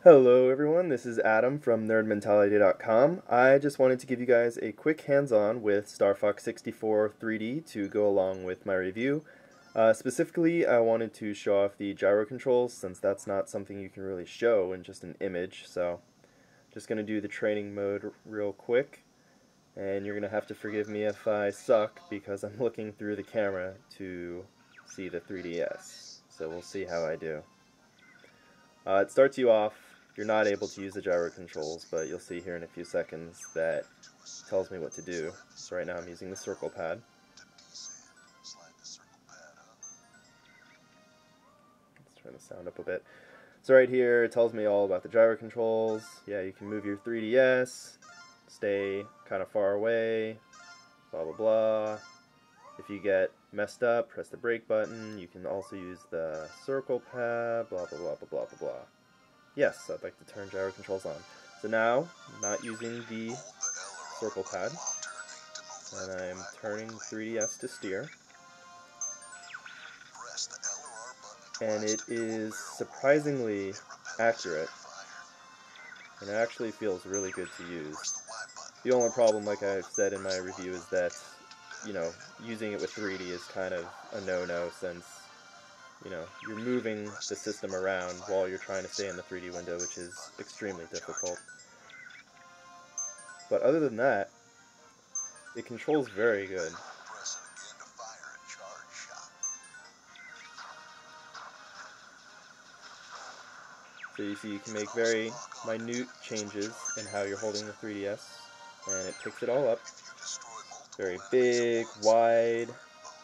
Hello everyone, this is Adam from NerdMentality.com. I just wanted to give you guys a quick hands-on with Star Fox 64 3D to go along with my review. Specifically, I wanted to show off the gyro controls since that's not something you can really show in just an image. So, just going to do the training mode real quick. And you're going to have to forgive me if I suck because I'm looking through the camera to see the 3DS. So we'll see how I do. It starts you off. You're not able to use the gyro controls, but you'll see here in a few seconds that tells me what to do. So right now I'm using the circle pad. Let's turn the sound up a bit. So right here it tells me all about the gyro controls. Yeah, you can move your 3DS, stay kind of far away, blah blah blah. If you get messed up, press the brake button. You can also use the circle pad, blah blah blah blah blah blah blah. Yes, I'd like to turn gyro controls on. So now, I'm not using the circle pad, and I'm turning 3DS to steer. And it is surprisingly accurate, and it actually feels really good to use. The only problem, like I've said in my review, is that, using it with 3D is kind of a no-no since you're moving the system around while you're trying to stay in the 3D window, which is extremely difficult. But other than that, it controls very good. So you see you can make very minute changes in how you're holding the 3DS, and it picks it all up. Very big, wide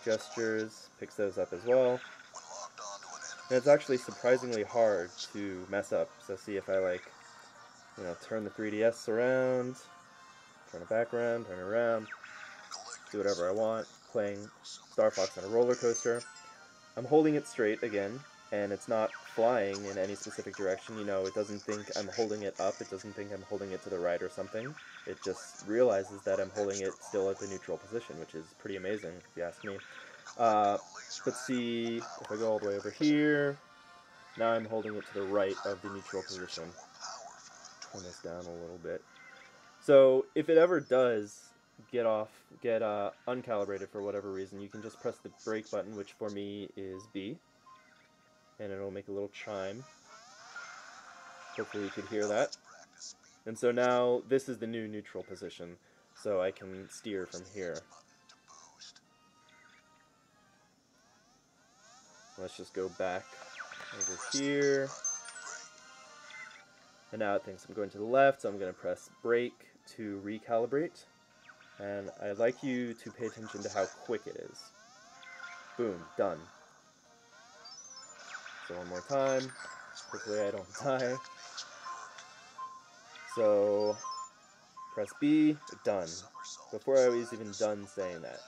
gestures, picks those up as well. And it's actually surprisingly hard to mess up. So see if I turn the 3DS around, turn it back around, turn it around, do whatever I want, playing Star Fox on a roller coaster. I'm holding it straight again, and it's not flying in any specific direction. It doesn't think I'm holding it up, it doesn't think I'm holding it to the right or something. It just realizes that I'm holding it still at the neutral position, which is pretty amazing, if you ask me. But see, if I go all the way over here, now I'm holding it to the right of the neutral position. Turn this down a little bit. So if it ever does get uncalibrated for whatever reason, you can just press the brake button, which for me is B, and it'll make a little chime. Hopefully you could hear that. And so now this is the new neutral position, so I can steer from here. Let's just go back over here. And now it thinks I'm going to the left, so I'm going to press brake to recalibrate. And I'd like you to pay attention to how quick it is. Boom, done. So one more time. Hopefully I don't die. So press B, done. Before I was even done saying that,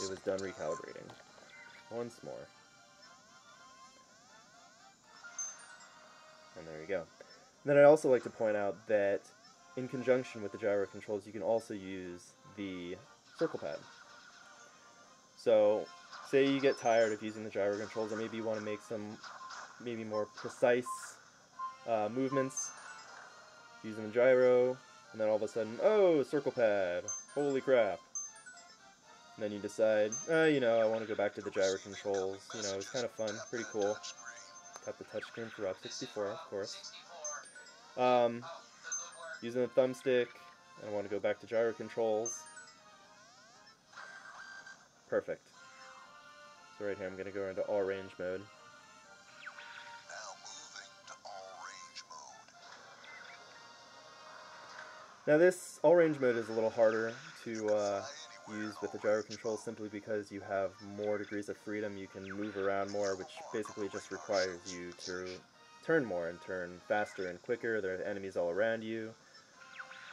it was done recalibrating. Once more. And there you go. And then I'd also like to point out that in conjunction with the gyro controls, you can also use the circle pad. So, say you get tired of using the gyro controls, or maybe you want to make some maybe more precise movements using the gyro, and then all of a sudden, oh, circle pad, holy crap. And then you decide, I want to go back to the gyro controls. It's kind of fun, pretty cool. Got the touchscreen for Route 64, of course. Using the thumbstick, I want to go back to gyro controls. Perfect. So right here I'm going to go into all range mode. Now this all range mode is a little harder to use with the gyro controls simply because you have more degrees of freedom. You can move around more, which basically just requires you to turn more and turn faster and quicker. There are enemies all around you.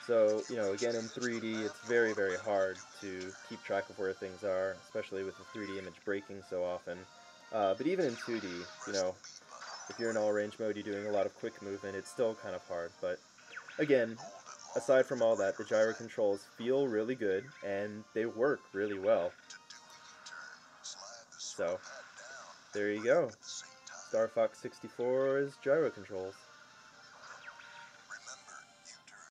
So, again in 3D it's very, very hard to keep track of where things are, especially with the 3D image breaking so often. But even in 2D, if you're in all range mode, you're doing a lot of quick movement, it's still kind of hard. But again, aside from all that, the gyro controls feel really good, and they work really well. So, there you go. Star Fox 64's gyro controls.